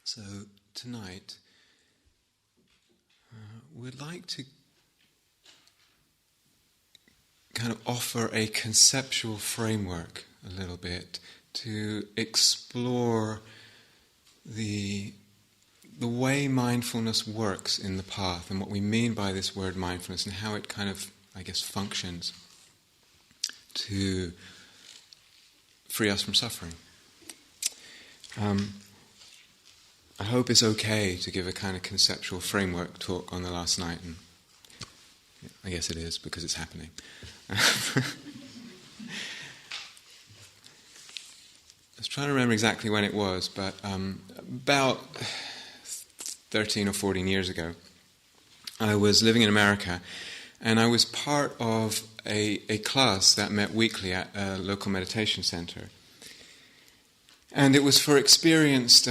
So tonight, we'd like to kind of offer a conceptual framework a little bit to explore the way mindfulness works in the path and what we mean by this word mindfulness and how it kind of, I guess, functions to free us from suffering. I hope it's okay to give a kind of conceptual framework talk on the last night, and I guess it is because it's happening. I was trying to remember exactly when it was, but about 13 or 14 years ago, I was living in America, and I was part of a class that met weekly at a local meditation center. And it was for experienced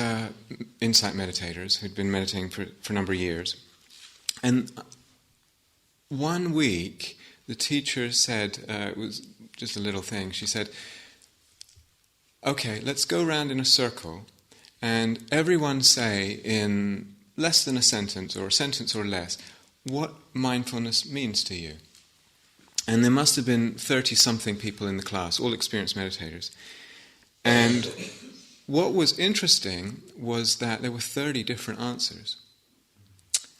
insight meditators who'd been meditating for a number of years. And one week, the teacher said, it was just a little thing, she said, okay, let's go around in a circle and everyone say in less than a sentence or a sentence or less what mindfulness means to you. And there must have been 30-something people in the class, all experienced meditators. And what was interesting was that there were 30 different answers,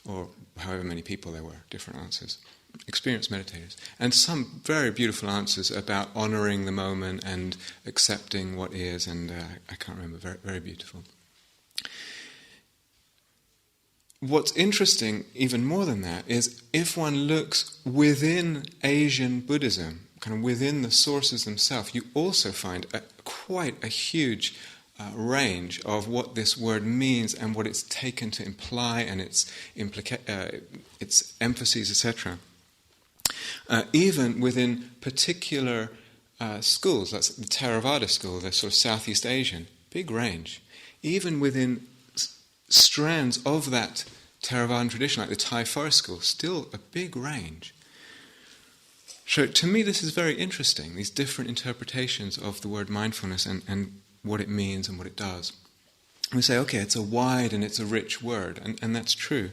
or however many people there were, different answers, experienced meditators, and some very beautiful answers about honouring the moment and accepting what is, and I can't remember, very, very beautiful. What's interesting, even more than that, is if one looks within Asian Buddhism, kind of within the sources themselves, you also find quite a huge range of what this word means and what it's taken to imply and its emphases, etc. Even within particular schools, that's the Theravada school, the sort of Southeast Asian, big range. Even within strands of that Theravadan tradition, like the Thai forest school, still a big range. So to me this is very interesting, these different interpretations of the word mindfulness and what it means and what it does. We say, okay, it's a wide and it's a rich word, and that's true.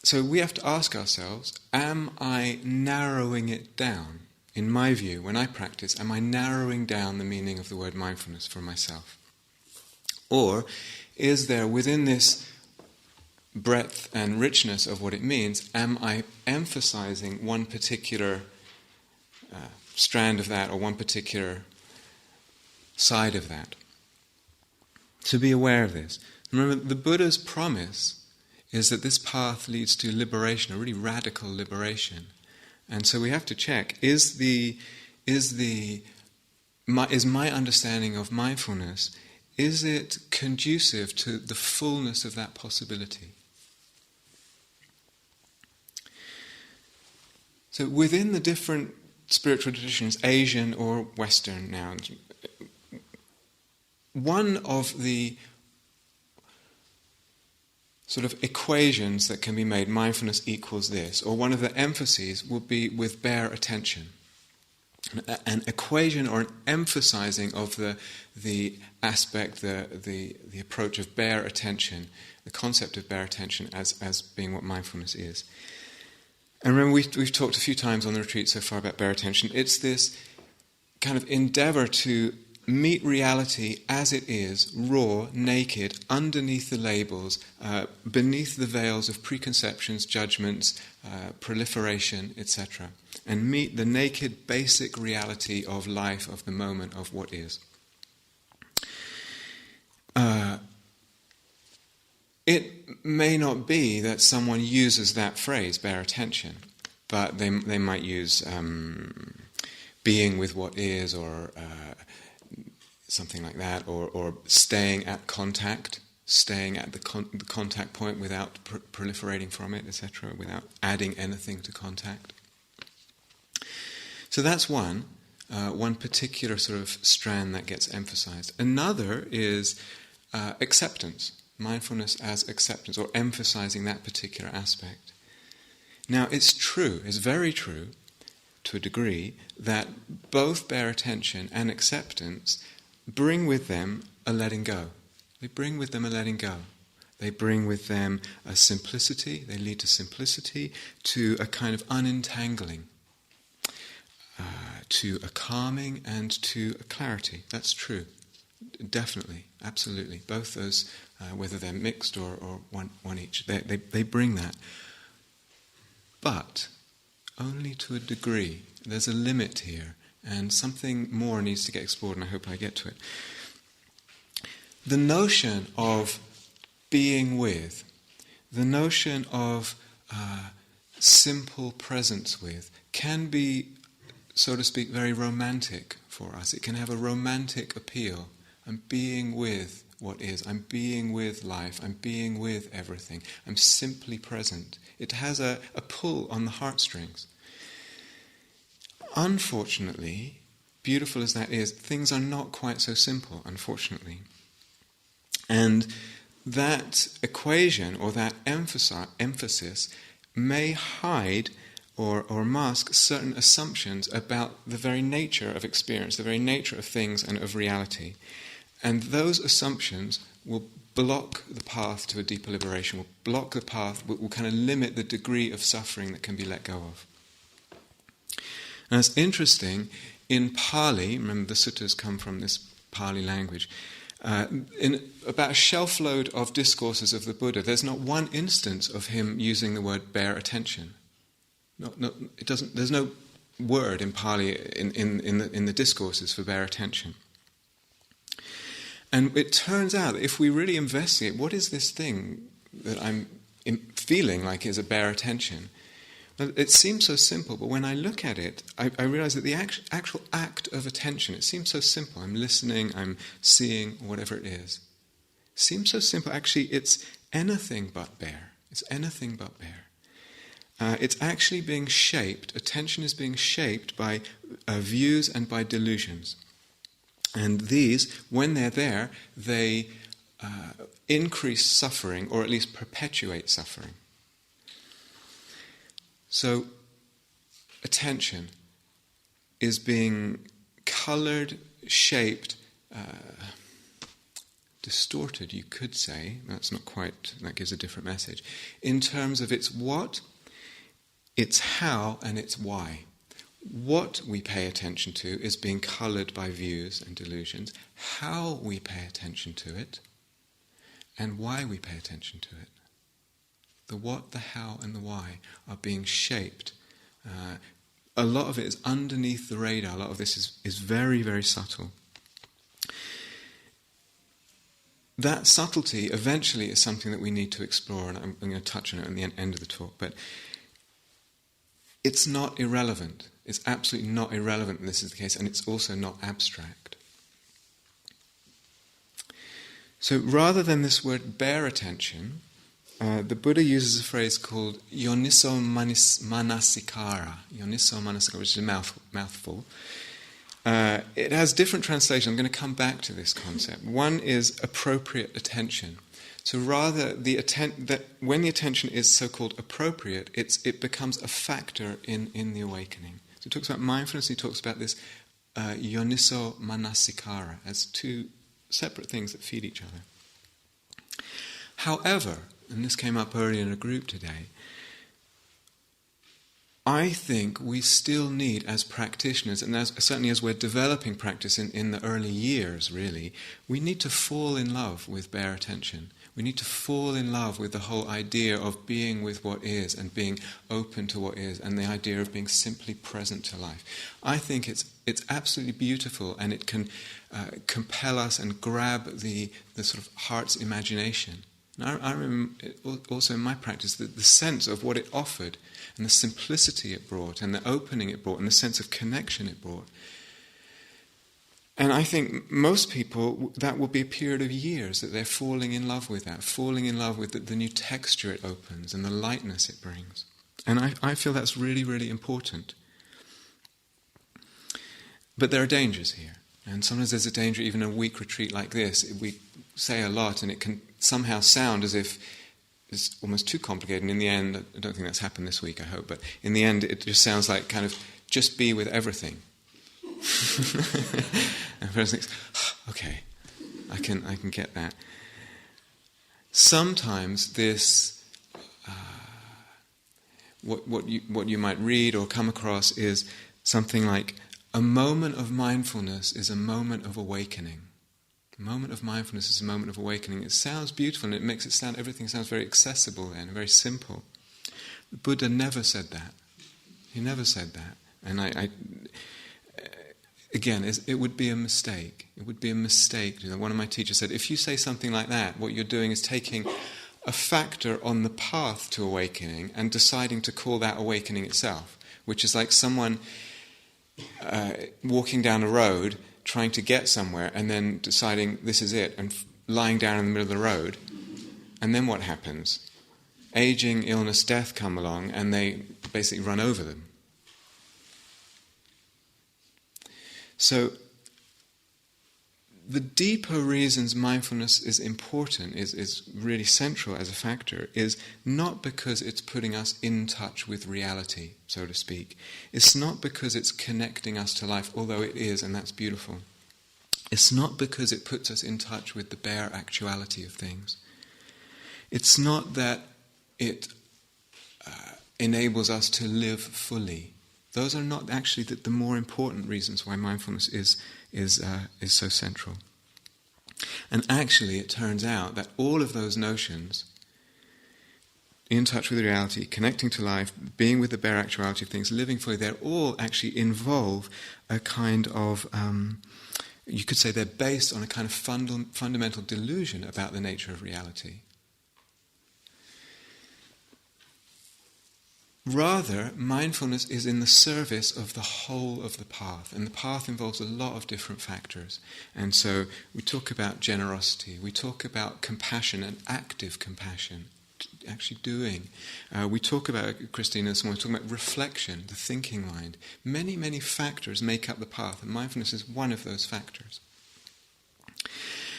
So we have to ask ourselves, am I narrowing it down? In my view, when I practice, am I narrowing down the meaning of the word mindfulness for myself? Or is there, within this breadth and richness of what it means, am I emphasizing one particular strand of that or one particular side of that? To be aware of this. Remember, the Buddha's promise is that this path leads to liberation, a really radical liberation. And so we have to check, is my understanding of mindfulness, is it conducive to the fullness of that possibility? So within the different spiritual traditions, Asian or Western now, one of the sort of equations that can be made, mindfulness equals this, or one of the emphases will be with bare attention. An equation or an emphasizing of the aspect, the approach of bare attention, the concept of bare attention as being what mindfulness is. And remember, we've talked a few times on the retreat so far about bare attention. It's this kind of endeavor to meet reality as it is, raw, naked, underneath the labels, beneath the veils of preconceptions, judgments, proliferation, etc. And meet the naked, basic reality of life, of the moment, of what is. It may not be that someone uses that phrase, bare attention, but they might use being with what is, or something like that, or staying at contact, staying at the contact point without proliferating from it, etc., without adding anything to contact. So that's one particular sort of strand that gets emphasized. Another is acceptance, mindfulness as acceptance, or emphasizing that particular aspect. Now it's true, it's very true, to a degree, that both bare attention and acceptance bring with them a letting go. They bring with them a letting go. They bring with them a simplicity. They lead to simplicity, to a kind of unentangling, to a calming, and to a clarity. That's true. Definitely, absolutely. Both those, whether they're mixed or one each, they bring that. But only to a degree. There's a limit here, and something more needs to get explored, and I hope I get to it. The notion of being with, the notion of simple presence with, can be, so to speak, very romantic for us. It can have a romantic appeal. I'm being with what is. I'm being with life. I'm being with everything. I'm simply present. It has a pull on the heartstrings. Unfortunately, beautiful as that is, things are not quite so simple, unfortunately. And that equation or that emphasis may hide or mask certain assumptions about the very nature of experience, the very nature of things and of reality. And those assumptions will block the path to a deeper liberation, will block the path, will kind of limit the degree of suffering that can be let go of. And it's interesting, in Pali, remember the suttas come from this Pali language, in about a shelf load of discourses of the Buddha, there's not one instance of him using the word bare attention. It doesn't. There's no word in Pali in the discourses for bare attention. And it turns out that if we really investigate, what is this thing that I'm feeling like is a bare attention? Well, it seems so simple, but when I look at it, I realize that the actual act of attention, it seems so simple. I'm listening, I'm seeing, whatever it is. It seems so simple. Actually, it's anything but bare. It's anything but bare. It's actually being shaped, attention is being shaped by views and by delusions. And these, when they're there, they increase suffering, or at least perpetuate suffering. So, attention is being coloured, shaped, distorted, you could say. That's not quite, that gives a different message. In terms of its what, its how, and its why. What we pay attention to is being coloured by views and delusions. How we pay attention to it, and why we pay attention to it. The what, the how, and the why are being shaped. A lot of it is underneath the radar. A lot of this is very, very subtle. That subtlety eventually is something that we need to explore, and I'm going to touch on it at the end of the talk, but it's not irrelevant. It's absolutely not irrelevant, and this is the case, and it's also not abstract. So rather than this word bare attention, the Buddha uses a phrase called yoniso manasikara. Yoniso manasikara, which is a mouthful. It has different translations. I'm going to come back to this concept. One is appropriate attention. So rather, when the attention is so-called appropriate, it becomes a factor in the awakening. So he talks about mindfulness, he talks about this yoniso manasikara as two separate things that feed each other. However, and this came up earlier in a group today, I think we still need, as practitioners, and certainly as we're developing practice in the early years, really, we need to fall in love with bare attention. We need to fall in love with the whole idea of being with what is and being open to what is, and the idea of being simply present to life. I think it's absolutely beautiful, and it can compel us and grab the sort of heart's imagination. And I remember also in my practice the sense of what it offered, and the simplicity it brought, and the opening it brought, and the sense of connection it brought. And I think most people, that will be a period of years that they're falling in love with that, falling in love with the new texture it opens and the lightness it brings. And I feel that's really, really important. But there are dangers here. And sometimes there's a danger, even in a week retreat like this, we say a lot and it can somehow sound as if it's almost too complicated. And in the end, I don't think that's happened this week, I hope, but in the end it just sounds like kind of just be with everything. And the person thinks, okay, I can get that. Sometimes this, what you might read or come across is something like, a moment of mindfulness is a moment of awakening. A moment of mindfulness is a moment of awakening. It sounds beautiful and it makes it sound, everything sounds very accessible and very simple. The Buddha never said that. He never said that. And again, it would be a mistake. It would be a mistake. One of my teachers said, if you say something like that, what you're doing is taking a factor on the path to awakening and deciding to call that awakening itself, which is like someone walking down a road, trying to get somewhere, and then deciding this is it, and lying down in the middle of the road. And then what happens? Aging, illness, death come along, and they basically run over them. So, the deeper reasons mindfulness is important, is really central as a factor, is not because it's putting us in touch with reality, so to speak. It's not because it's connecting us to life, although it is, and that's beautiful. It's not because it puts us in touch with the bare actuality of things. It's not that it enables us to live fully. Those are not actually the more important reasons why mindfulness is so central. And actually, it turns out that all of those notions, in touch with reality, connecting to life, being with the bare actuality of things, living fully, they all actually involve a kind of, you could say they're based on a kind of fundamental delusion about the nature of reality. Rather, mindfulness is in the service of the whole of the path, and the path involves a lot of different factors. And so we talk about generosity, we talk about compassion and active compassion, actually doing. We talk about, Christina this morning, we're talking about reflection, the thinking mind. Many, many factors make up the path, and mindfulness is one of those factors.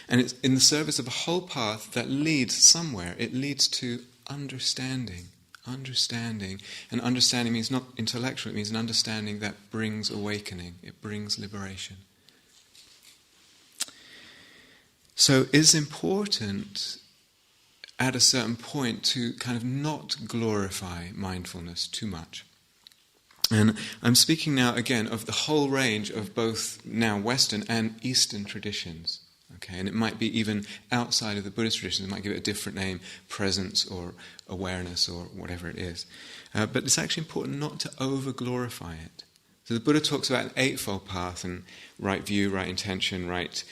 And it's in the service of a whole path that leads somewhere. It leads to understanding. And understanding means not intellectual, it means an understanding that brings awakening, it brings liberation. So it's important at a certain point to kind of not glorify mindfulness too much. And I'm speaking now again of the whole range of both now Western and Eastern traditions. Okay, and it might be even outside of the Buddhist tradition. It might give it a different name, presence or awareness or whatever it is. But it's actually important not to over-glorify it. So the Buddha talks about an eightfold path, and right view, right intention, right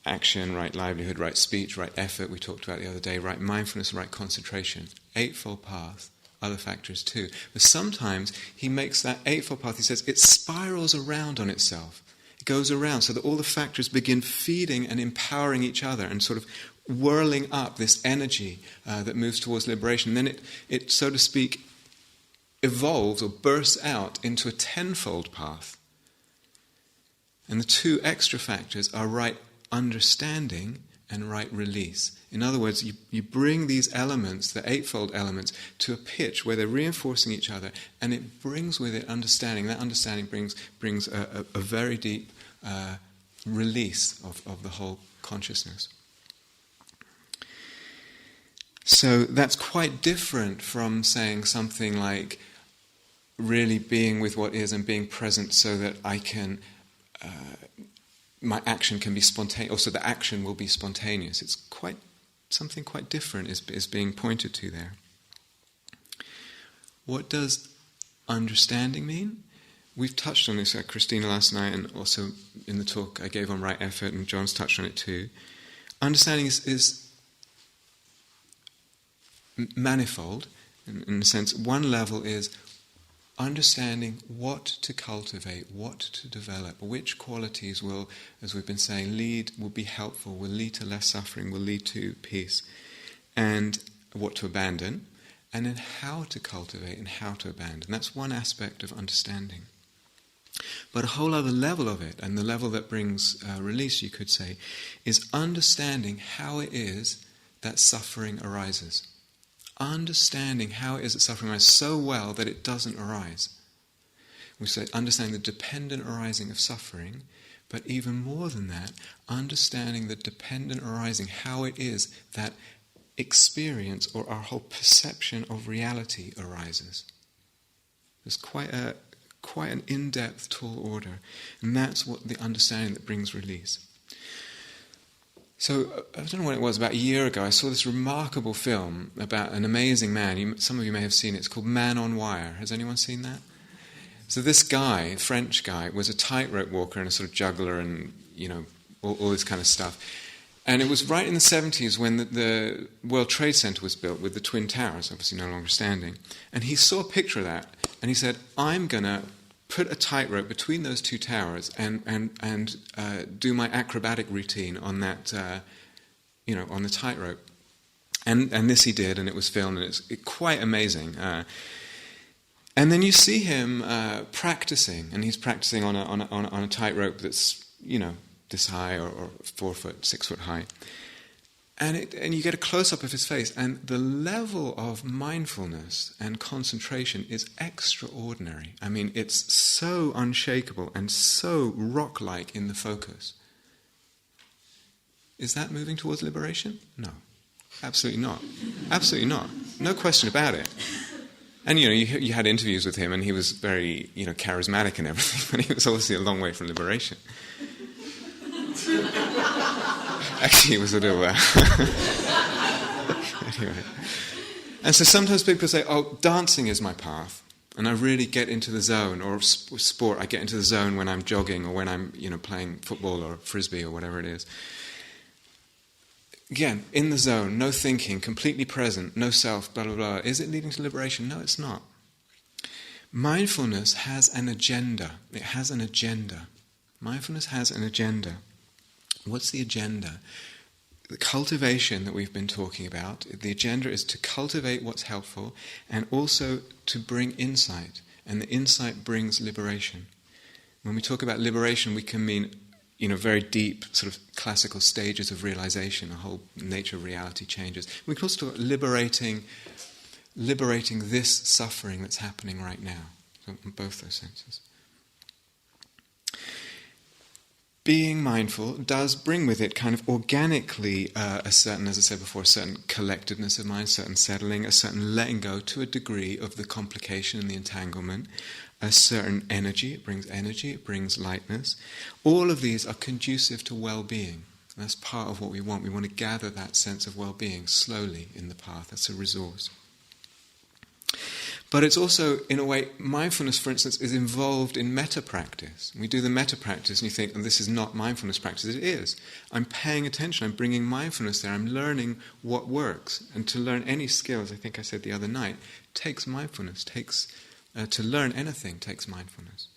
action, right livelihood, right speech, right effort, we talked about the other day, right mindfulness, right concentration. Eightfold path, other factors too. But sometimes he makes that eightfold path, he says, it spirals around on itself. Goes around so that all the factors begin feeding and empowering each other and sort of whirling up this energy that moves towards liberation. And then it, so to speak, evolves or bursts out into a tenfold path. And the two extra factors are right understanding and right release. In other words, you bring these elements, the eightfold elements, to a pitch where they're reinforcing each other, and it brings with it understanding. That understanding brings a very deep release of the whole consciousness. So that's quite different from saying something like really being with what is and being present so that I can... my action can be spontaneous, also the action will be spontaneous. It's something quite different is being pointed to there. What does understanding mean? We've touched on this at Christina last night, and also in the talk I gave on right effort, and John's touched on it too. Understanding is manifold, in a sense. One level is understanding what to cultivate, what to develop, which qualities will, as we've been saying, will be helpful, will lead to less suffering, will lead to peace, and what to abandon, and then how to cultivate and how to abandon. That's one aspect of understanding. But a whole other level of it, and the level that brings release, you could say, is understanding how it is that suffering arises. Understanding how it is that suffering arises so well that it doesn't arise. We say understanding the dependent arising of suffering, but even more than that, understanding the dependent arising, how it is that experience or our whole perception of reality arises. There's quite an in-depth, tall order, and that's what the understanding that brings release. So, I don't know when it was, about a year ago, I saw this remarkable film about an amazing man. Some of you may have seen it. It's called Man on Wire. Has anyone seen that? So this guy, French guy, was a tightrope walker and a sort of juggler and, all this kind of stuff. And it was right in the 70s when the World Trade Center was built with the Twin Towers, obviously no longer standing. And he saw a picture of that, and he said, I'm going to put a tightrope between those two towers and do my acrobatic routine on that, on the tightrope. And this he did, and it was filmed, and it's quite amazing. And then you see him practicing, and he's practicing on a tightrope that's, this high or 4 foot, 6 foot high. And you get a close-up of his face, and the level of mindfulness and concentration is extraordinary. I mean, it's so unshakable and so rock-like in the focus. Is that moving towards liberation? No, absolutely not. Absolutely not. No question about it. And, you had interviews with him, and he was very, charismatic and everything, but he was obviously a long way from liberation. Actually, it was a little... Anyway. And so sometimes people say, dancing is my path, and I really get into the zone, or sport, I get into the zone when I'm jogging, or when I'm, playing football or frisbee or whatever it is. Again, in the zone, no thinking, completely present, no self, blah, blah, blah. Is it leading to liberation? No, it's not. Mindfulness has an agenda. It has an agenda. Mindfulness has an agenda. What's the agenda? The cultivation that we've been talking about, the agenda is to cultivate what's helpful and also to bring insight. And the insight brings liberation. When we talk about liberation, we can mean, very deep sort of classical stages of realization, a whole nature of reality changes. We can also talk about liberating this suffering that's happening right now. So in both those senses. Being mindful does bring with it kind of organically a certain, as I said before, a certain collectedness of mind, certain settling, a certain letting go to a degree of the complication and the entanglement, a certain energy, it brings lightness. All of these are conducive to well-being. That's part of what we want. We want to gather that sense of well-being slowly in the path. That's a resource. But it's also, in a way, mindfulness, for instance, is involved in metta-practice. We do the metta-practice and you think, this is not mindfulness practice. It is. I'm paying attention. I'm bringing mindfulness there. I'm learning what works. And to learn any skills, I think I said the other night, takes mindfulness. To learn anything takes mindfulness.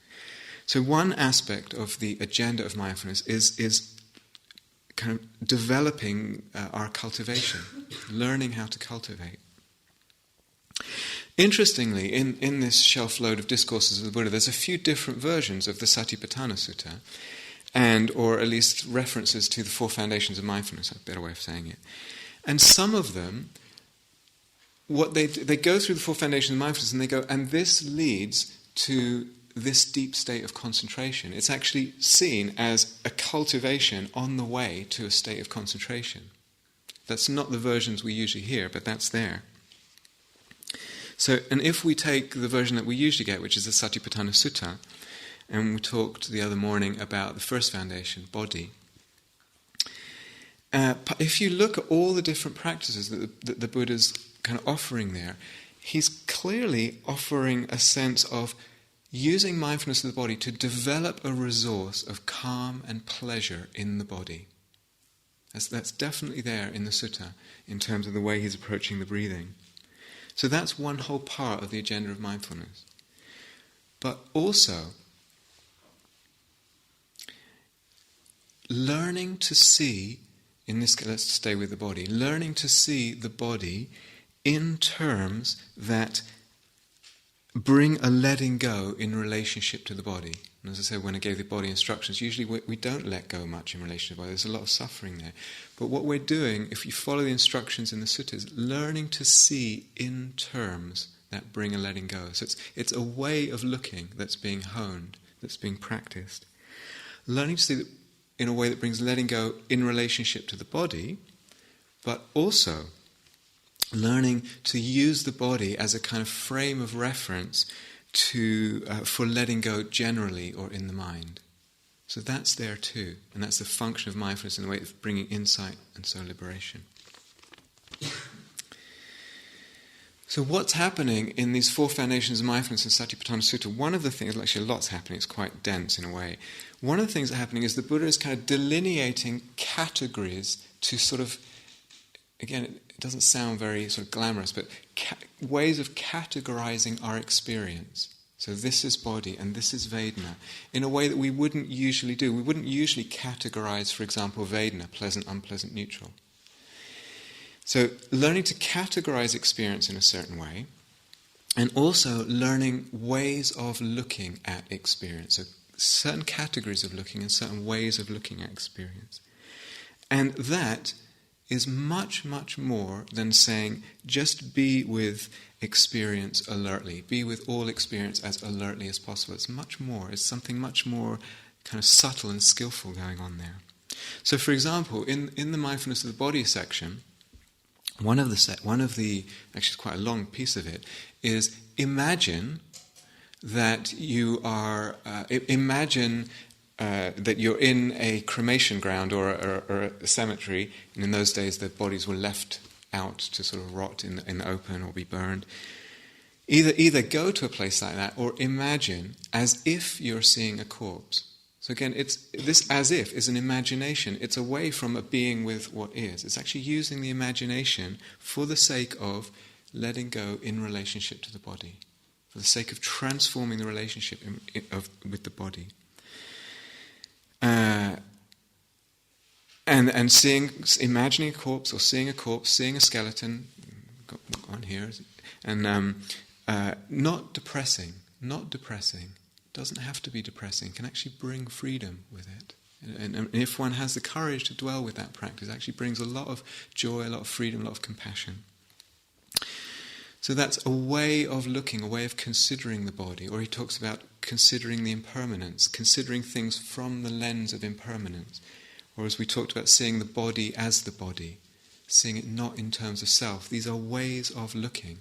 So one aspect of the agenda of mindfulness is kind of developing our cultivation, learning how to cultivate. Interestingly, in this shelf load of discourses of the Buddha, there's a few different versions of the Satipatthana Sutta, or at least references to the 4 foundations of mindfulness, a better way of saying it. And some of them, what they go through the 4 foundations of mindfulness and they go, and this leads to this deep state of concentration. It's actually seen as a cultivation on the way to a state of concentration. That's not the versions we usually hear, but that's there. So, and if we take the version that we usually get, which is the Satipatthana Sutta, and we talked the other morning about the first foundation, body, if you look at all the different practices that the Buddha's kind of offering there, he's clearly offering a sense of using mindfulness of the body to develop a resource of calm and pleasure in the body. That's definitely there in the sutta in terms of the way he's approaching the breathing. So that's one whole part of the agenda of mindfulness. But also, learning to see, let's stay with the body, learning to see the body in terms that bring a letting go in relationship to the body. And as I said, when I gave the body instructions, usually we don't let go much in relation to the body. There's a lot of suffering there. But what we're doing, if you follow the instructions in the suttas, learning to see in terms that bring a letting go. So it's a way of looking that's being honed, that's being practiced. learning to see that in a way that brings letting go in relationship to the body, but also learning to use the body as a kind of frame of reference for letting go generally or in the mind. So that's there too, and that's the function of mindfulness in the way of bringing insight and so liberation. So what's happening in these four foundations of mindfulness in Satipatthana Sutta, one of the things, actually a lot's happening, it's quite dense in a way. One of the things that's happening is the Buddha is kind of delineating categories to sort of, again, it doesn't sound very sort of glamorous, but ways of categorizing our experience. So this is body and this is Vedana, in a way that we wouldn't usually do. We wouldn't usually categorize, for example, Vedana, pleasant, unpleasant, neutral. So learning to categorize experience in a certain way, and also learning ways of looking at experience. So certain categories of looking and certain ways of looking at experience. And that is much, much more than saying just be with experience alertly, be with all experience as alertly as possible. It's much more, it's something much more kind of subtle and skillful going on there. So for example, in the mindfulness of the body section, one of the actually it's quite a long piece of it, is imagine that you are, that you're in a cremation ground or a cemetery, and in those days the bodies were left out to sort of rot in the open or be burned. Either go to a place like that or imagine as if you're seeing a corpse. So again, this as if is an imagination. It's away from a being with what is. It's actually using the imagination for the sake of letting go in relationship to the body, for the sake of transforming the relationship with the body. And imagining a corpse or seeing a corpse, seeing a skeleton, got on here, and not depressing. Doesn't have to be depressing. Can actually bring freedom with it. And if one has the courage to dwell with that practice, it actually brings a lot of joy, a lot of freedom, a lot of compassion. So that's a way of looking, a way of considering the body. Or he talks about considering the impermanence, considering things from the lens of impermanence. Or as we talked about, seeing the body as the body, seeing it not in terms of self. These are ways of looking.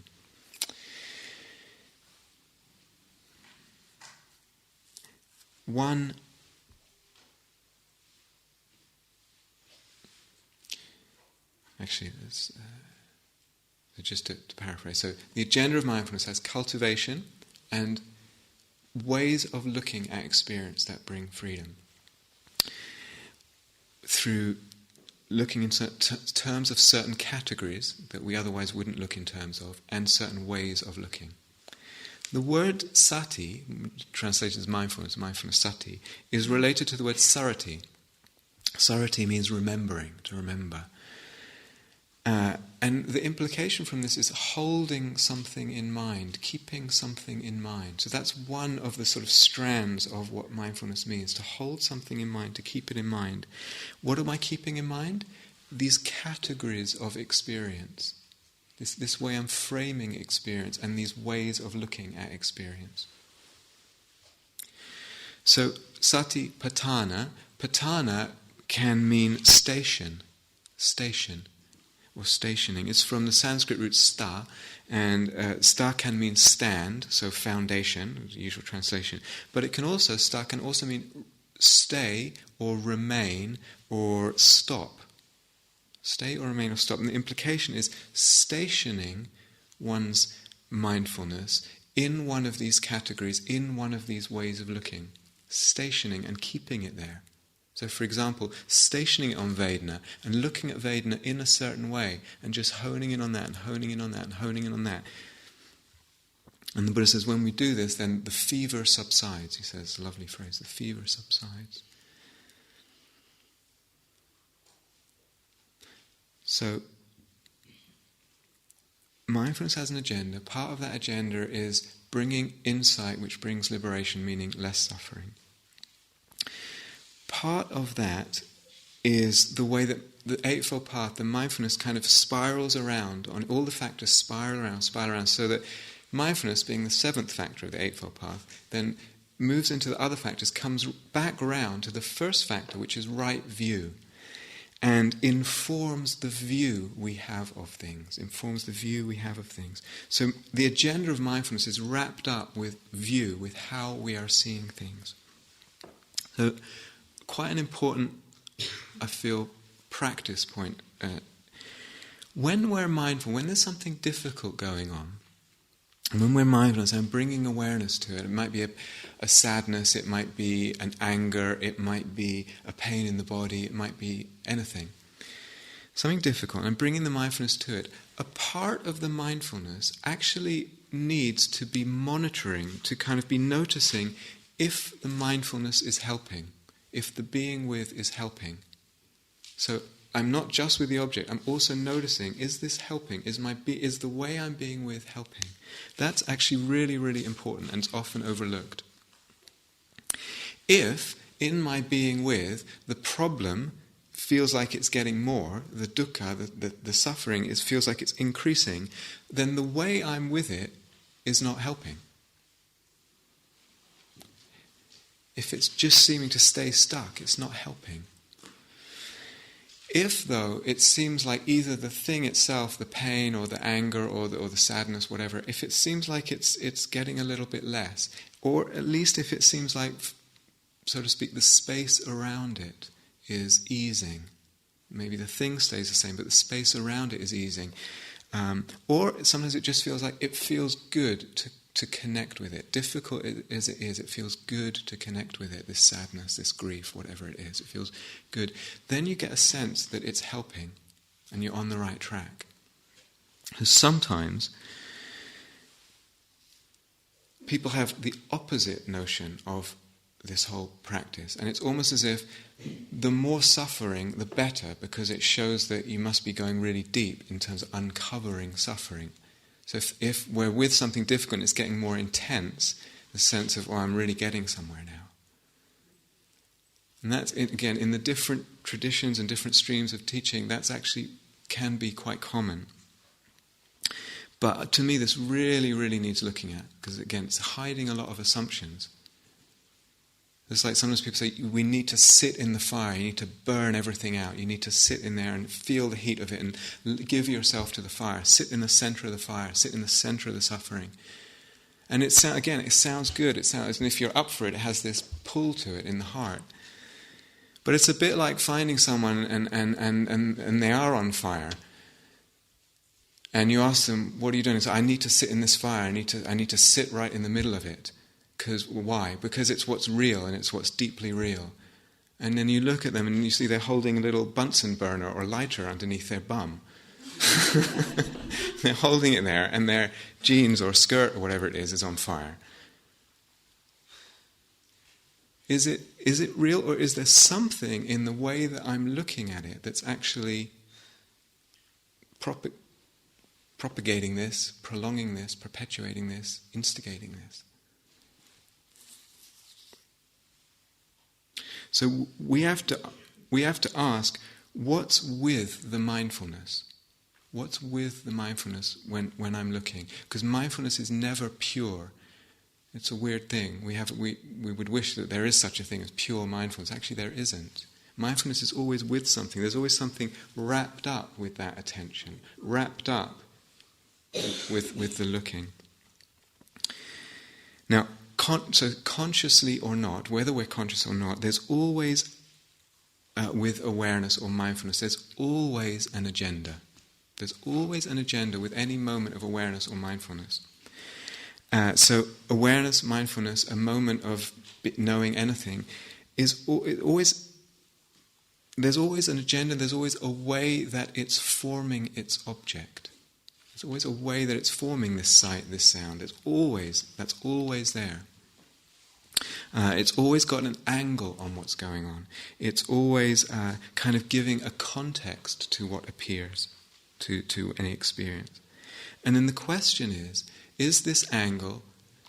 Just to paraphrase, so the agenda of mindfulness has cultivation and ways of looking at experience that bring freedom. Through looking in terms of certain categories that we otherwise wouldn't look in terms of, and certain ways of looking. The word sati, translated as mindfulness sati, is related to the word sarati. Sarati means remembering, to remember. And the implication from this is holding something in mind, keeping something in mind. So that's one of the sort of strands of what mindfulness means, to hold something in mind, to keep it in mind. What am I keeping in mind? These categories of experience. This way I'm framing experience and these ways of looking at experience. So satipatthana, patthana can mean station, or stationing. It's from the Sanskrit root sta, and sta can mean stand, so foundation, the usual translation. But sta can also mean stay or remain or stop. Stay or remain or stop. And the implication is stationing one's mindfulness in one of these categories, in one of these ways of looking. Stationing and keeping it there. So for example, stationing it on Vedana and looking at Vedana in a certain way and just honing in on that and honing in on that and honing in on that. And the Buddha says when we do this, then the fever subsides. He says, a lovely phrase, the fever subsides. So, mindfulness has an agenda. Part of that agenda is bringing insight which brings liberation, meaning less suffering. Part of that is the way that the Eightfold Path, the mindfulness kind of spirals around, on all the factors spiral around, so that mindfulness, being the seventh factor of the Eightfold Path, then moves into the other factors, comes back round to the first factor, which is right view, and informs the view we have of things, So the agenda of mindfulness is wrapped up with view, with how we are seeing things. So quite an important, I feel, practice point. When we're mindful, when there's something difficult going on, and when we're mindful, I'm bringing awareness to it. It might be a sadness, it might be an anger, it might be a pain in the body, it might be anything. Something difficult, and I'm bringing the mindfulness to it. A part of the mindfulness actually needs to be monitoring, to kind of be noticing if the mindfulness is helping, if the being with is helping. So I'm not just with the object, I'm also noticing, is this helping? Is the way I'm being with helping? That's actually really, really important, and it's often overlooked. If, in my being with, the problem feels like it's getting more, the dukkha, the suffering, feels like it's increasing, then the way I'm with it is not helping. If it's just seeming to stay stuck, it's not helping. If, though, it seems like either the thing itself, the pain or the anger or the sadness, whatever, if it seems like it's getting a little bit less, or at least if it seems like, so to speak, the space around it is easing. Maybe the thing stays the same, but the space around it is easing. Or sometimes it just feels like it feels good to connect with it. Difficult as it is, it feels good to connect with it, this sadness, this grief, whatever it is. It feels good. Then you get a sense that it's helping and you're on the right track. Because sometimes people have the opposite notion of this whole practice, and it's almost as if the more suffering, the better, because it shows that you must be going really deep in terms of uncovering suffering. So if we're with something difficult and it's getting more intense, the sense of, I'm really getting somewhere now. And that's, again, in the different traditions and different streams of teaching, that's actually can be quite common. But to me, this really, really needs looking at, because again, it's hiding a lot of assumptions. It's like sometimes people say, we need to sit in the fire, you need to burn everything out, you need to sit in there and feel the heat of it and give yourself to the fire, sit in the center of the fire, sit in the center of the suffering. And it sounds good, and if you're up for it, it has this pull to it in the heart. But it's a bit like finding someone and they are on fire. And you ask them, what are you doing? So I need to sit in this fire, I need to sit right in the middle of it. Why? Because it's what's real and it's what's deeply real. And then you look at them and you see they're holding a little Bunsen burner or lighter underneath their bum. They're holding it there and their jeans or skirt or whatever it is on fire. Is it real, or is there something in the way that I'm looking at it that's actually propagating this, prolonging this, perpetuating this, instigating this? So we have to ask, what's with the mindfulness? What's with the mindfulness when I'm looking? Because mindfulness is never pure. It's a weird thing. We would wish that there is such a thing as pure mindfulness. Actually, there isn't. Mindfulness is always with something. There's always something wrapped up with that attention, wrapped up with the looking. Now, so consciously or not, whether we're conscious or not, there's always, with awareness or mindfulness, there's always an agenda. There's always an agenda with any moment of awareness or mindfulness. So awareness, mindfulness, a moment of knowing anything, there's always an agenda, there's always a way that it's forming its object. There's always a way that it's forming this sight, this sound. That's always there. It's always got an angle on what's going on. It's always kind of giving a context to what appears, to any experience. And then the question is this angle,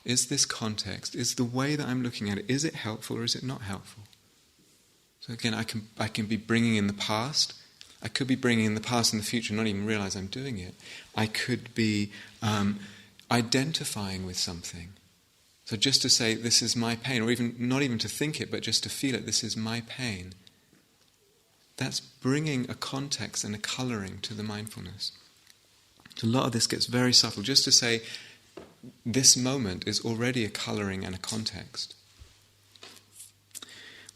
is this context, is the way that I'm looking at it, is it helpful or is it not helpful? So again, I can be bringing in the past. I could be bringing in the past and the future and not even realize I'm doing it. I could be identifying with something. So just to say, this is my pain, or even not even to think it, but just to feel it, this is my pain, that's bringing a context and a colouring to the mindfulness. So a lot of this gets very subtle. Just to say, this moment is already a colouring and a context.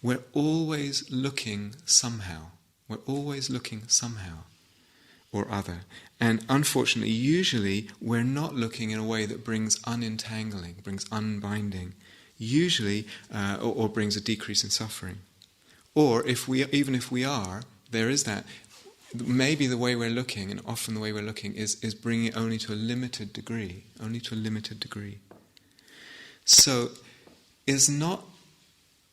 We're always looking somehow. We're always looking somehow or other. And unfortunately, usually, we're not looking in a way that brings unentangling, brings unbinding, usually, or brings a decrease in suffering. Or even if we are, there is that. Maybe the way we're looking, and often the way we're looking, is bringing it only to a limited degree. Only to a limited degree. So, it's not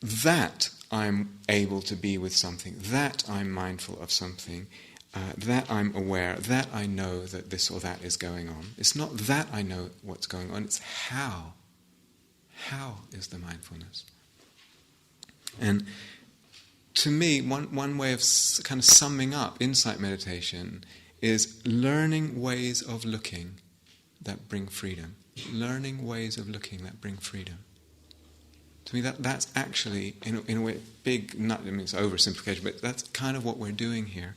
that I'm able to be with something, that I'm mindful of something, that I'm aware, that I know that this or that is going on. It's not that I know what's going on, it's how. How is the mindfulness? And to me, one way of kind of summing up insight meditation is learning ways of looking that bring freedom. Learning ways of looking that bring freedom. To me, that's actually, in a way, it's oversimplification, but that's kind of what we're doing here.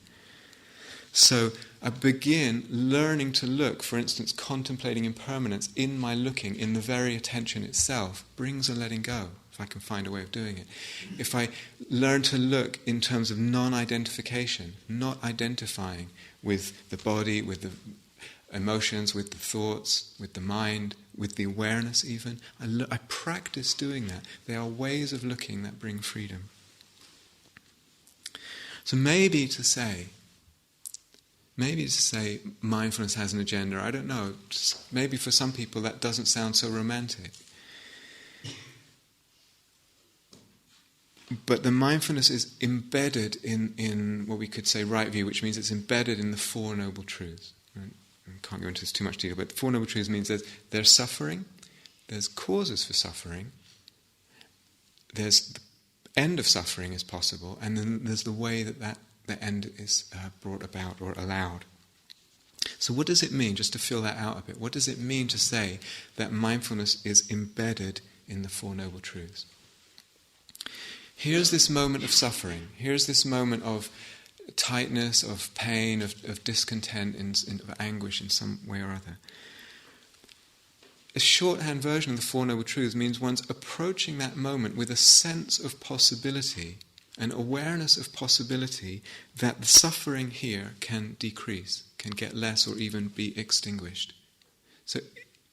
So I begin learning to look, for instance, contemplating impermanence in my looking, in the very attention itself, brings a letting go, if I can find a way of doing it. If I learn to look in terms of non-identification, not identifying with the body, with the emotions, with the thoughts, with the mind, with the awareness even, I practice doing that. There are ways of looking that bring freedom. So maybe to say mindfulness has an agenda, I don't know. Maybe for some people that doesn't sound so romantic. But the mindfulness is embedded in what we could say right view, which means it's embedded in the Four Noble Truths. Right? I can't go into this too much detail, but the Four Noble Truths means there's suffering, there's causes for suffering, there's the end of suffering is possible, and then there's the way that the end is brought about or allowed. So what does it mean, just to fill that out a bit, what does it mean to say that mindfulness is embedded in the Four Noble Truths? Here's this moment of suffering, here's this moment of tightness, of pain, of discontent, of anguish in some way or other. A shorthand version of the Four Noble Truths means one's approaching that moment with a sense of possibility, an awareness of possibility that the suffering here can decrease, can get less or even be extinguished. So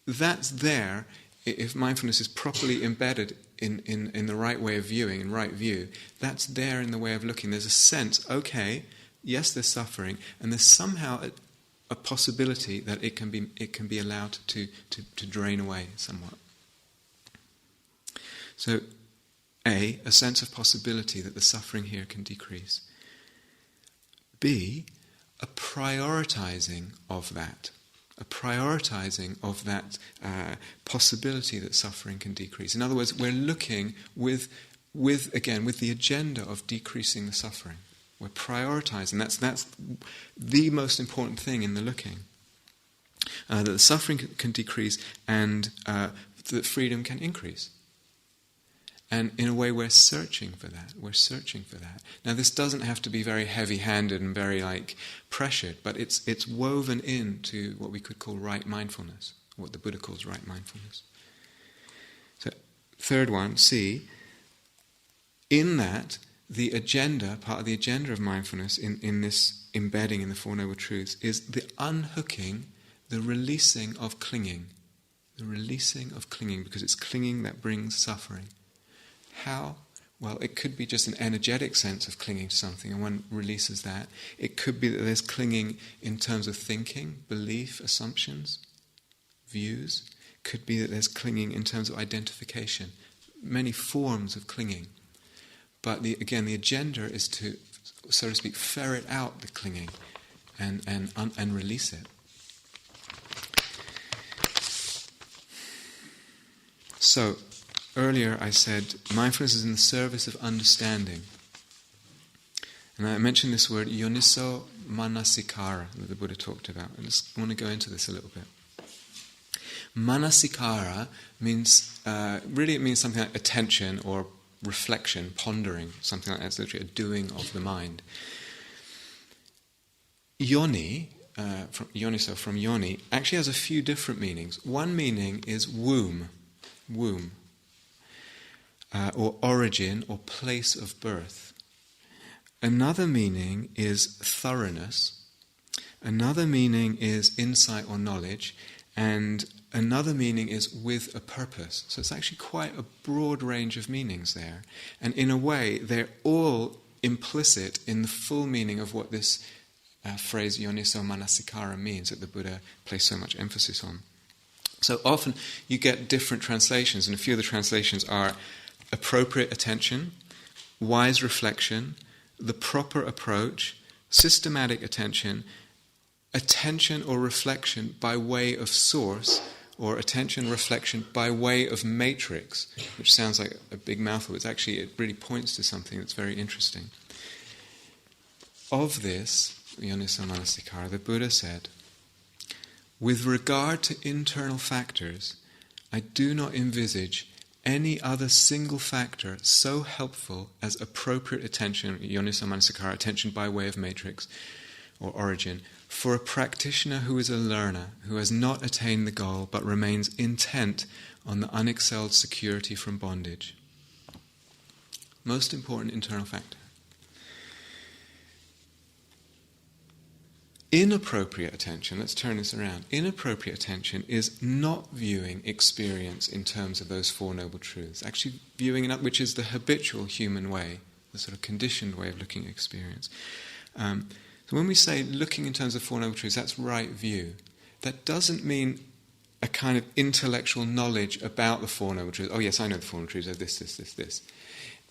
that's there, if mindfulness is properly embedded in the right way of viewing, in right view, that's there in the way of looking. There's a sense, okay, yes, there's suffering, and there's somehow a possibility that it can be allowed to drain away somewhat. So, A, a sense of possibility that the suffering here can decrease. B, a prioritizing of that. A prioritizing of that possibility that suffering can decrease. In other words, we're looking with the agenda of decreasing the suffering. We're prioritizing. That's the most important thing in the looking. That the suffering can decrease and that freedom can increase. And in a way, we're searching for that. We're searching for that. Now, this doesn't have to be very heavy-handed and very pressured, but it's woven into what we could call right mindfulness, what the Buddha calls right mindfulness. So, third one, C. In that, the agenda, part of the agenda of mindfulness in this embedding in the Four Noble Truths, is the unhooking, the releasing of clinging. The releasing of clinging, because it's clinging that brings suffering. How? Well, it could be just an energetic sense of clinging to something, and one releases that. It could be that there's clinging in terms of thinking, belief, assumptions, views. It could be that there's clinging in terms of identification. Many forms of clinging. But the agenda is to, so to speak, ferret out the clinging and release it. So, earlier I said mindfulness is in the service of understanding. And I mentioned this word yoniso, manasikara, that the Buddha talked about. I just want to go into this a little bit. Manasikara means, really it means something like attention or reflection, pondering, something like that. It's literally a doing of the mind. Yoni, yoniso, from yoni, actually has a few different meanings. One meaning is womb, or origin or place of birth. Another meaning is thoroughness. Another meaning is insight or knowledge. And another meaning is with a purpose. So it's actually quite a broad range of meanings there. And in a way, they're all implicit in the full meaning of what this phrase yoniso manasikara means, that the Buddha placed so much emphasis on. So often you get different translations, and a few of the translations are appropriate attention, wise reflection, the proper approach, systematic attention, attention or reflection by way of source, or attention reflection by way of matrix, which sounds like a big mouthful. It really points to something that's very interesting. Of this, yoniso manasikara, the Buddha said, with regard to internal factors, I do not envisage any other single factor so helpful as appropriate attention, yoniso manasikara, attention by way of matrix or origin, for a practitioner who is a learner, who has not attained the goal but remains intent on the unexcelled security from bondage. Most important internal factor. Inappropriate attention, let's turn this around. Inappropriate attention is not viewing experience in terms of those Four Noble Truths. Actually viewing it up, which is the habitual human way, the sort of conditioned way of looking at experience. So when we say looking in terms of Four Noble Truths, that's right view. That doesn't mean a kind of intellectual knowledge about the Four Noble Truths. Oh yes, I know the Four Noble Truths, this.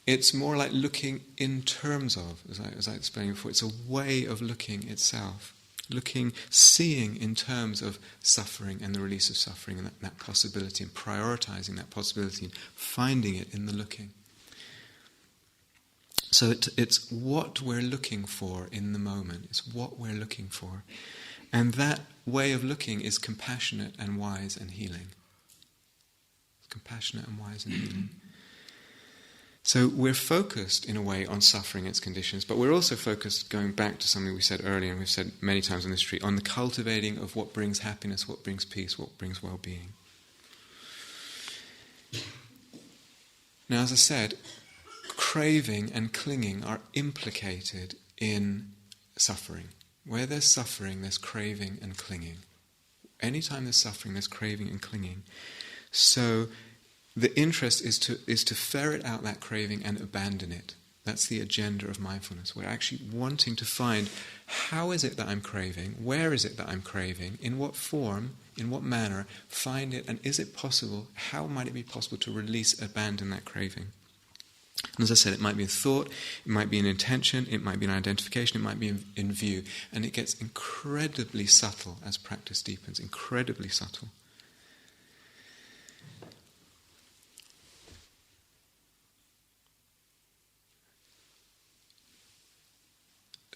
It's more like looking in terms of, as I explained before, it's a way of looking itself. Seeing in terms of suffering and the release of suffering and that possibility, and prioritizing that possibility and finding it in the looking. So it's what we're looking for in the moment. It's what we're looking for. And that way of looking is compassionate and wise and healing. It's compassionate and wise and healing. So we're focused, in a way, on suffering and its conditions, but we're also focused, going back to something we said earlier, and we've said many times on this retreat, on the cultivating of what brings happiness, what brings peace, what brings well-being. Now, as I said, craving and clinging are implicated in suffering. Where there's suffering, there's craving and clinging. Anytime there's suffering, there's craving and clinging. So the interest is to ferret out that craving and abandon it. That's the agenda of mindfulness. We're actually wanting to find, how is it that I'm craving? Where is it that I'm craving? In what form? In what manner? Find it, and is it possible? How might it be possible to release, abandon that craving? And as I said, it might be a thought, it might be an intention, it might be an identification, it might be in view. And it gets incredibly subtle as practice deepens, incredibly subtle.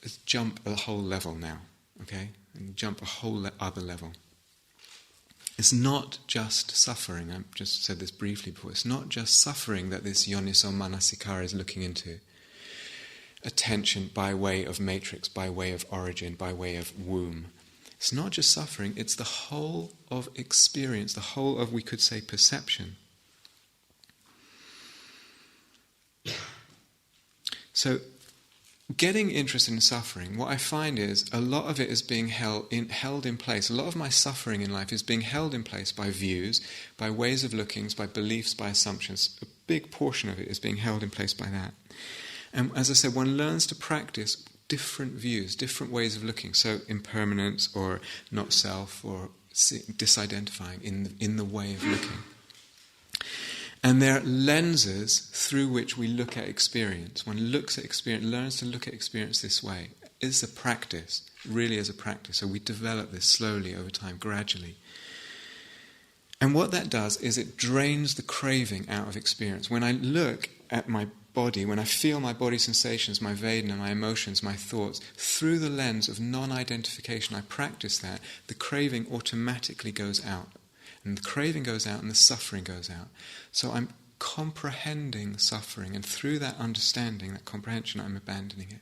Let's jump a whole level now, okay? And jump a whole other level. It's not just suffering. I've just said this briefly before. It's not just suffering that this yoniso manasikara is looking into. Attention by way of matrix, by way of origin, by way of womb. It's not just suffering, it's the whole of experience, the whole of, we could say, perception. So, getting interested in suffering, what I find is a lot of it is being held in place. A lot of my suffering in life is being held in place by views, by ways of looking, by beliefs, by assumptions. A big portion of it is being held in place by that. And as I said, one learns to practice different views, different ways of looking. So impermanence or not self or disidentifying in the way of looking. And there are lenses through which we look at experience. One looks at experience, learns to look at experience this way. It's a practice, really is a practice. So we develop this slowly over time, gradually. And what that does is it drains the craving out of experience. When I look at my body, when I feel my body sensations, my Vedana, my emotions, my thoughts, through the lens of non-identification, I practice that, the craving automatically goes out. And the craving goes out and the suffering goes out. So I'm comprehending suffering, and through that understanding, that comprehension, I'm abandoning it.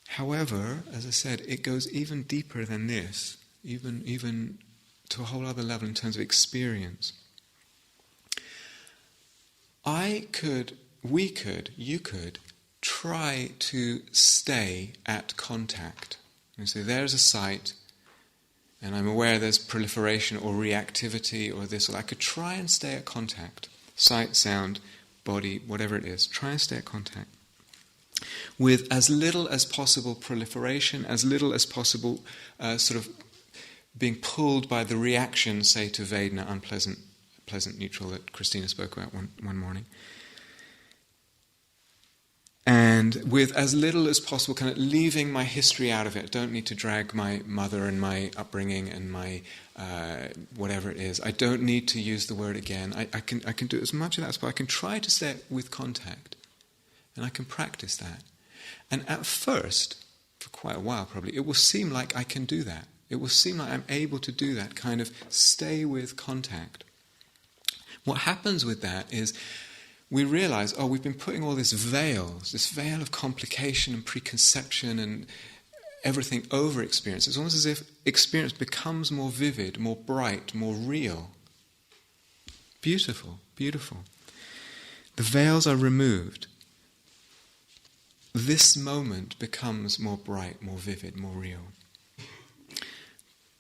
However, as I said, it goes even deeper than this, even to a whole other level in terms of experience. You could try to stay at contact. And say, there's a sight, and I'm aware there's proliferation or reactivity or this, or I could try and stay at contact. Sight, sound, body, whatever it is. Try and stay at contact. With as little as possible proliferation, as little as possible sort of being pulled by the reaction, say, to Vedana, unpleasant, pleasant, neutral, that Christina spoke about one morning. And with as little as possible, kind of leaving my history out of it. I don't need to drag my mother and my upbringing and my whatever it is. I don't need to use the word again. I can do as much of that as possible. I can try to stay with contact. And I can practice that. And at first, for quite a while probably, it will seem like I can do that. It will seem like I'm able to do that, kind of stay with contact. What happens with that is we realize, we've been putting all this veil of complication and preconception and everything over experience. It's almost as if experience becomes more vivid, more bright, more real. Beautiful, beautiful. The veils are removed. This moment becomes more bright, more vivid, more real.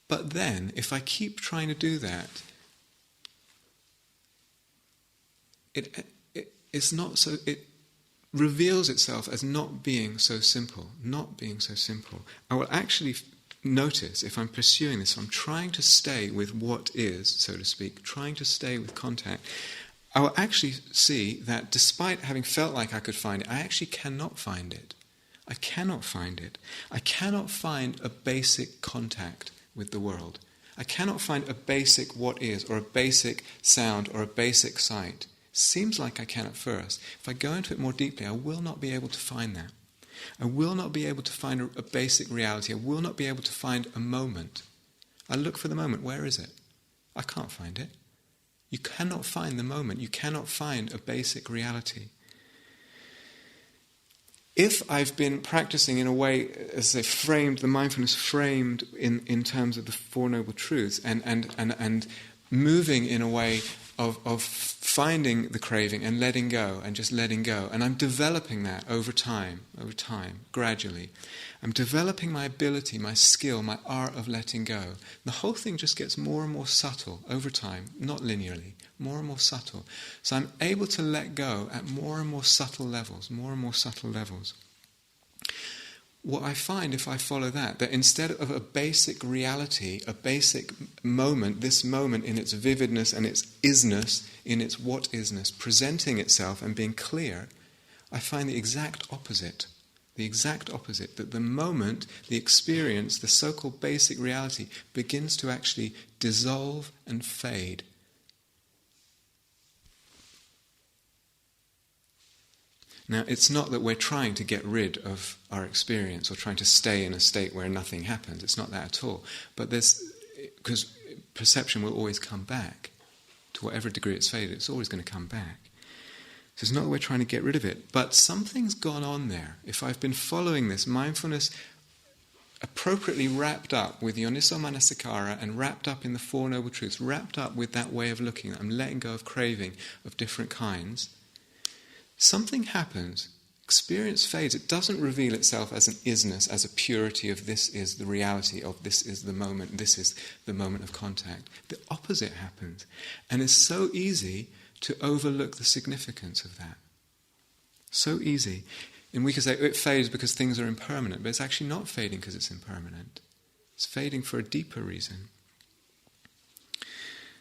But then, if I keep trying to do that, it reveals itself as not being so simple. I will actually notice, if I'm pursuing this, if I'm trying to stay with what is, so to speak, trying to stay with contact, I will actually see that despite having felt like I could find it, I actually cannot find it. I cannot find it. I cannot find a basic contact with the world. I cannot find a basic what is, or a basic sound, or a basic sight. Seems like I can at first. If I go into it more deeply, I will not be able to find that. I will not be able to find a basic reality. I will not be able to find a moment. I look for the moment. Where is it? I can't find it. You cannot find the moment. You cannot find a basic reality. If I've been practicing in a way, as they framed, the mindfulness framed in terms of the Four Noble Truths, and moving in a way of finding the craving and letting go, and just letting go, and I'm developing that over time, gradually. I'm developing my ability, my skill, my art of letting go. The whole thing just gets more and more subtle over time, not linearly, more and more subtle. So I'm able to let go at more and more subtle levels. What I find if I follow that instead of a basic reality, a basic moment, this moment in its vividness and its isness, in its what-isness, presenting itself and being clear, I find the exact opposite, that the moment, the experience, the so-called basic reality begins to actually dissolve and fade. Now, it's not that we're trying to get rid of our experience or trying to stay in a state where nothing happens. It's not that at all. But because perception will always come back. To whatever degree it's faded, it's always going to come back. So it's not that we're trying to get rid of it. But something's gone on there. If I've been following this mindfulness appropriately wrapped up with yoniso manasikara and wrapped up in the Four Noble Truths, wrapped up with that way of looking, I'm letting go of craving of different kinds, something happens. Experience fades. It doesn't reveal itself as an isness, as a purity of this is the reality of this is the moment, this is the moment of contact. The opposite happens. And it's so easy to overlook the significance of that. So easy. And we could say it fades because things are impermanent, but it's actually not fading because it's impermanent. It's fading for a deeper reason.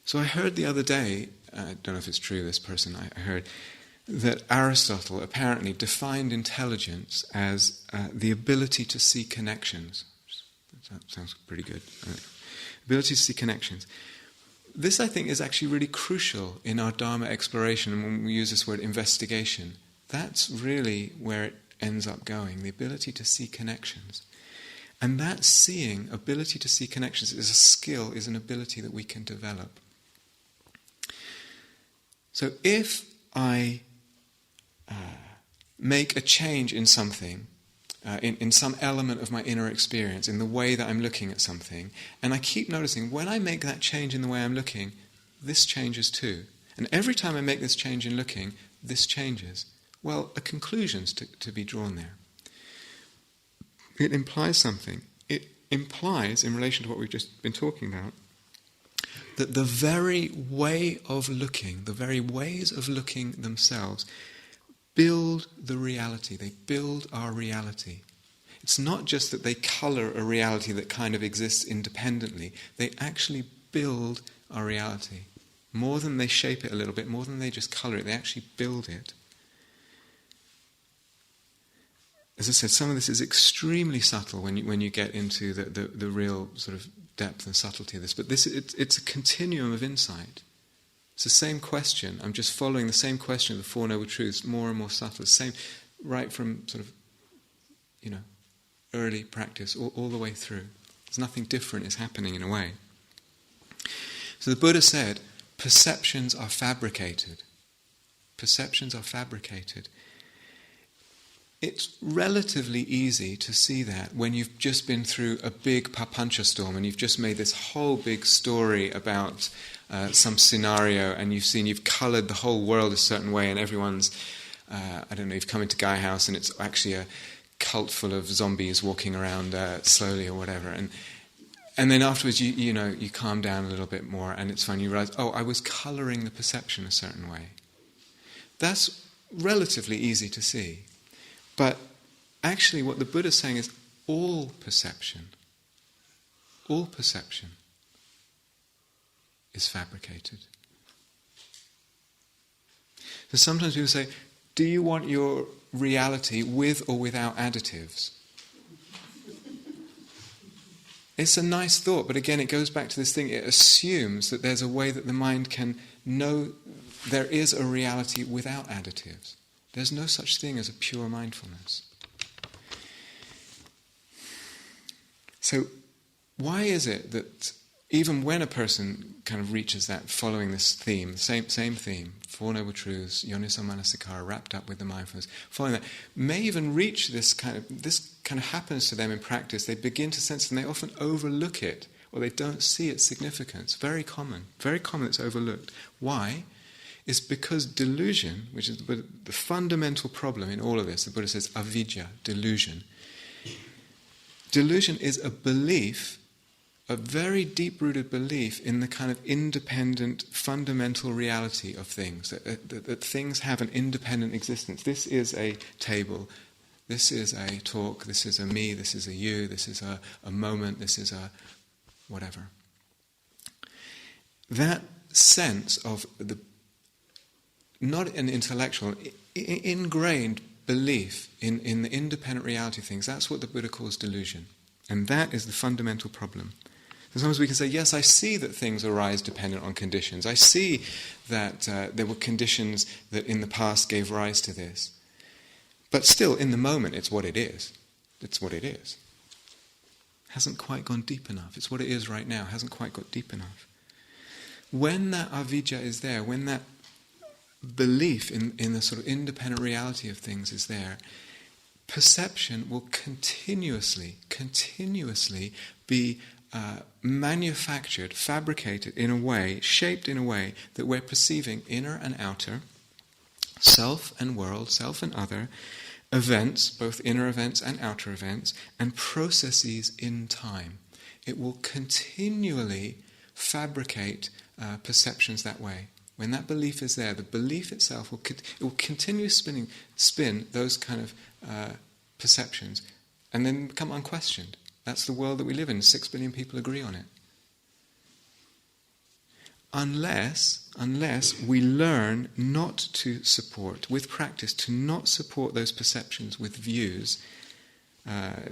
So I heard the other day, I don't know if it's true, this person, I heard that Aristotle apparently defined intelligence as the ability to see connections. That sounds pretty good. Ability to see connections. This, I think, is actually really crucial in our Dharma exploration, and when we use this word investigation, that's really where it ends up going, the ability to see connections. And that seeing, ability to see connections, is a skill, is an ability that we can develop. So if I make a change in something, in some element of my inner experience, in the way that I'm looking at something, and I keep noticing, when I make that change in the way I'm looking, this changes too. And every time I make this change in looking, this changes. Well, a conclusion's to be drawn there. It implies something. It implies, in relation to what we've just been talking about, that the very way of looking, the very ways of looking themselves, build the reality. They build our reality. It's not just that they colour a reality that kind of exists independently. They actually build our reality. More than they shape it a little bit, more than they just colour it, they actually build it. As I said, some of this is extremely subtle when you get into the real sort of depth and subtlety of this. But it's a continuum of insight. It's the same question. I'm just following the same question of the Four Noble Truths, more and more subtle. Same, right from sort of, early practice all the way through. There's nothing different is happening in a way. So the Buddha said, perceptions are fabricated. Perceptions are fabricated. It's relatively easy to see that when you've just been through a big papancha storm and you've just made this whole big story about some scenario, and you've coloured the whole world a certain way, and everyone's, you've come into Gaia House and it's actually a cult full of zombies walking around slowly or whatever, and then afterwards you calm down a little bit more, and it's fine. You realise, I was colouring the perception a certain way. That's relatively easy to see. But actually what the Buddha's saying is all perception is fabricated. So sometimes people say, do you want your reality with or without additives? It's a nice thought, but again it goes back to this thing, it assumes that there's a way that the mind can know there is a reality without additives. There's no such thing as a pure mindfulness. So why is it that even when a person kind of reaches that, following this theme, same theme, Four Noble Truths, yoniso, manasikara, wrapped up with the mindfulness, following that, may even reach this kind of happens to them in practice, they begin to sense it and they often overlook it, or they don't see its significance. Very common it's overlooked. Why? Is because delusion, which is the fundamental problem in all of this, the Buddha says avidya, delusion. Delusion is a belief, a very deep-rooted belief in the kind of independent, fundamental reality of things, that things have an independent existence. This is a table, this is a talk, this is a me, this is a you, this is a moment, this is a whatever. That sense of the not an intellectual, ingrained belief in the independent reality of things, that's what the Buddha calls delusion. And that is the fundamental problem. Sometimes we can say, yes, I see that things arise dependent on conditions. I see that there were conditions that in the past gave rise to this. But still, in the moment, it's what it is. It's what it is. Hasn't quite gone deep enough. It's what it is right now. Hasn't quite got deep enough. When that avidya is there, when that belief in the sort of independent reality of things is there, perception will continuously be manufactured, fabricated in a way, shaped in a way that we're perceiving inner and outer, self and world, self and other, events, both inner events and outer events, and processes in time. It will continually fabricate perceptions that way. When that belief is there, the belief itself will continue spin those kind of perceptions, and then become unquestioned. That's the world that we live in. 6 billion people agree on it. Unless we learn not to support, with practice, to not support those perceptions with views,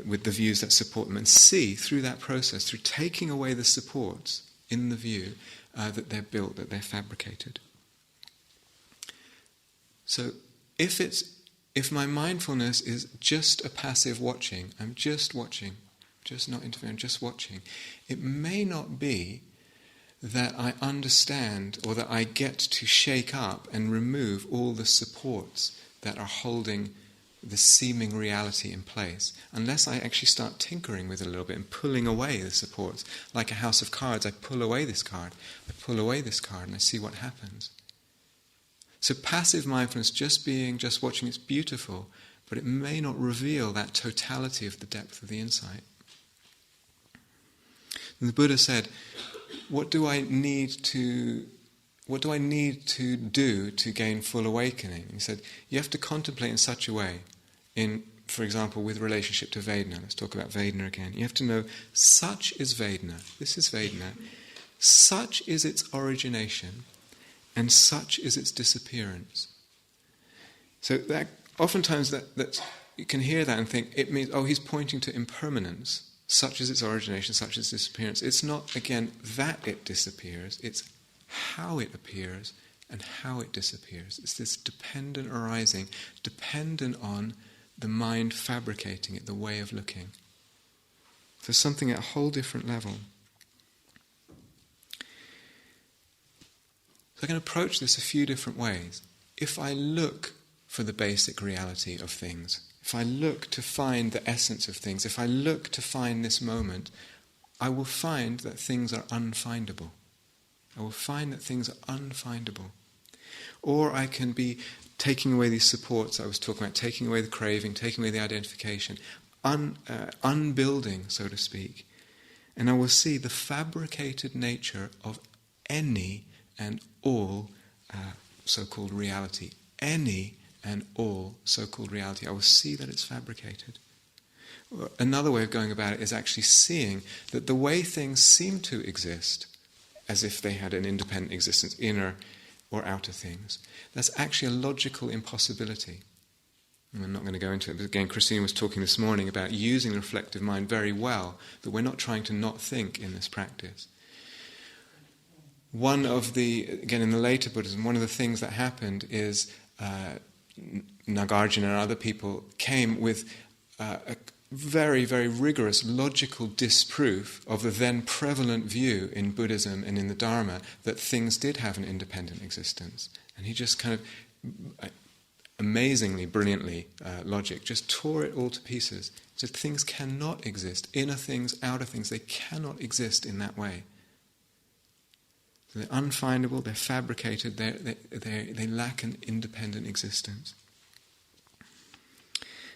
with the views that support them, and see through that process, through taking away the supports in the view, that they're built, that they're fabricated. So if my mindfulness is just a passive watching, I'm just watching, just not interfering, just watching. It may not be that I understand or that I get to shake up and remove all the supports that are holding the seeming reality in place, unless I actually start tinkering with it a little bit and pulling away the supports. Like a house of cards, I pull away this card, I pull away this card, and I see what happens. So passive mindfulness, just watching, it's beautiful, but it may not reveal that totality of the depth of the insight. And the Buddha said, what do I need to do to gain full awakening? He said, you have to contemplate in such a way, for example, with relationship to Vedana. Let's talk about Vedana again. You have to know, such is Vedana. This is Vedana. Such is its origination, and such is its disappearance. So that oftentimes that you can hear that and think it means, he's pointing to impermanence. Such is its origination, such is its disappearance. It's not, again, that it disappears, it's how it appears and how it disappears. It's this dependent arising, dependent on the mind fabricating it, the way of looking. So something at a whole different level. So I can approach this a few different ways. If I look for the basic reality of things, if I look to find the essence of things, if I look to find this moment, I will find that things are unfindable. I will find that things are unfindable. Or I can be taking away these supports I was talking about, taking away the craving, taking away the identification, unbuilding, so to speak. And I will see the fabricated nature of any and all so-called reality. Any and all so-called reality. I will see that it's fabricated. Another way of going about it is actually seeing that the way things seem to exist, as if they had an independent existence, inner or outer things, that's actually a logical impossibility. And I'm not going to go into it, but again, Christine was talking this morning about using the reflective mind very well, that we're not trying to not think in this practice. Again, in the later Buddhism, one of the things that happened is Nagarjuna and other people came with a very, very rigorous logical disproof of the then prevalent view in Buddhism and in the Dharma that things did have an independent existence. And he just kind of amazingly, brilliantly, logic, just tore it all to pieces. So things cannot exist. Inner things, outer things, they cannot exist in that way. So they're unfindable, they're fabricated, they lack an independent existence.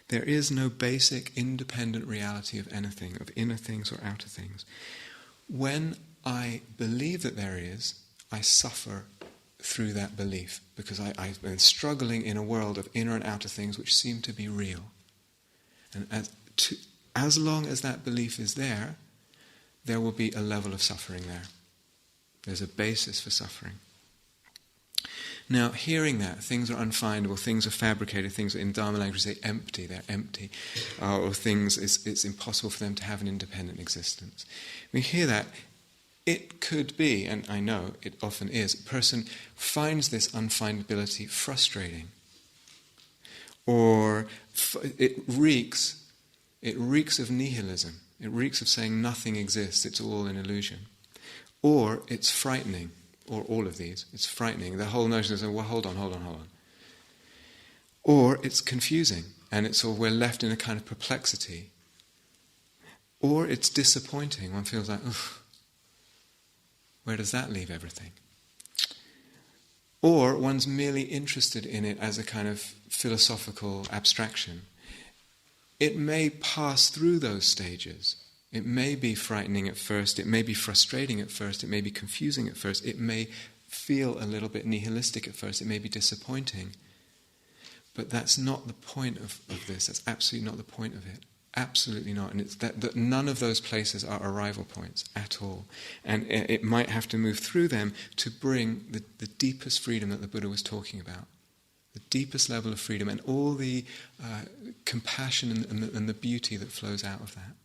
There is no basic independent reality of anything, of inner things or outer things. When I believe that there is, I suffer through that belief, because I've been struggling in a world of inner and outer things which seem to be real. And as long as that belief is there will be a level of suffering there. There's a basis for suffering. Now, hearing that, things are unfindable, things are fabricated, things are, in Dharma language, say empty, they're empty, or things, it's impossible for them to have an independent existence. We hear that, it could be, and I know it often is, a person finds this unfindability frustrating, or it reeks of nihilism, it reeks of saying nothing exists, it's all an illusion, or it's frightening. Or all of these, it's frightening. The whole notion is, well, hold on. Or it's confusing, and we're left in a kind of perplexity. Or it's disappointing. One feels like, where does that leave everything? Or one's merely interested in it as a kind of philosophical abstraction. It may pass through those stages. It may be frightening at first, it may be frustrating at first, it may be confusing at first, it may feel a little bit nihilistic at first, it may be disappointing. But that's not the point of this, that's absolutely not the point of it. Absolutely not. And it's that none of those places are arrival points at all. And it might have to move through them to bring the deepest freedom that the Buddha was talking about. The deepest level of freedom and all the compassion and the beauty that flows out of that.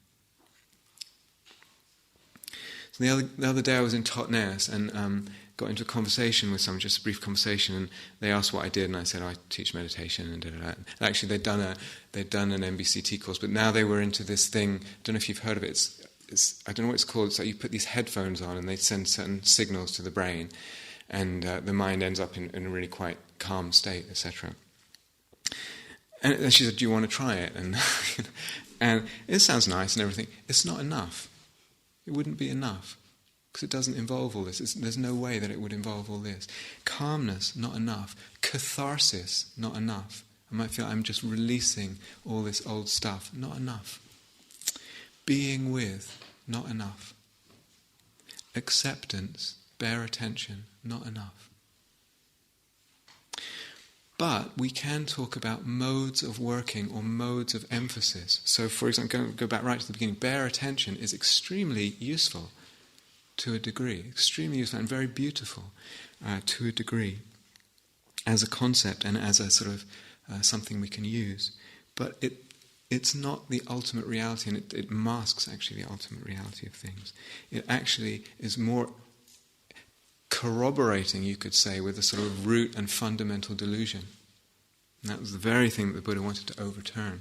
The other day I was in Totnes, and got into a conversation with someone, just a brief conversation, and they asked what I did, and I said, I teach meditation, and da-da-da. And actually, they'd done an MBCT course, but now they were into this thing. I don't know if you've heard of it. It's I don't know what it's called. It's like you put these headphones on, and they send certain signals to the brain, and the mind ends up in a really quite calm state, etc. And she said, "Do you want to try it?" And it sounds nice and everything. It's not enough. It wouldn't be enough. Because it doesn't involve all this. There's no way that it would involve all this. Calmness, not enough. Catharsis, not enough. I might feel I'm just releasing all this old stuff. Not enough. Being with, not enough. Acceptance, bare attention, not enough. But we can talk about modes of working or modes of emphasis. So, for example, go back right to the beginning. Bare attention is extremely useful to a degree, extremely useful and very beautiful to a degree as a concept and as a sort of something we can use. But it's not the ultimate reality, and it masks actually the ultimate reality of things. It actually is more corroborating, you could say, with a sort of root and fundamental delusion. And that was the very thing that the Buddha wanted to overturn.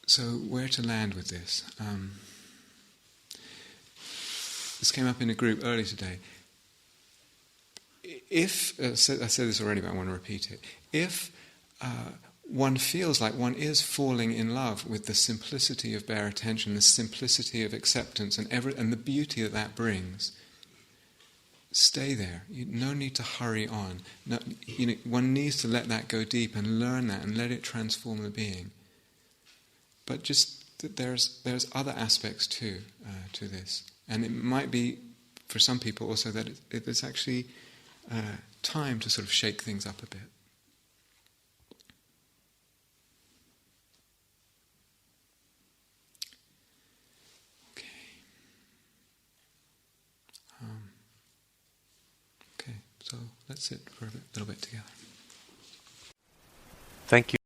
So where to land with this? This came up in a group earlier today. If, I said this already, but I want to repeat it. If one feels like one is falling in love with the simplicity of bare attention, the simplicity of acceptance, and the beauty that brings, stay there. No need to hurry on. No, one needs to let that go deep and learn that and let it transform the being. But just that there's other aspects too to this, and it might be for some people also that it's actually time to sort of shake things up a bit. Okay. Okay. So let's sit for a little bit together. Thank you.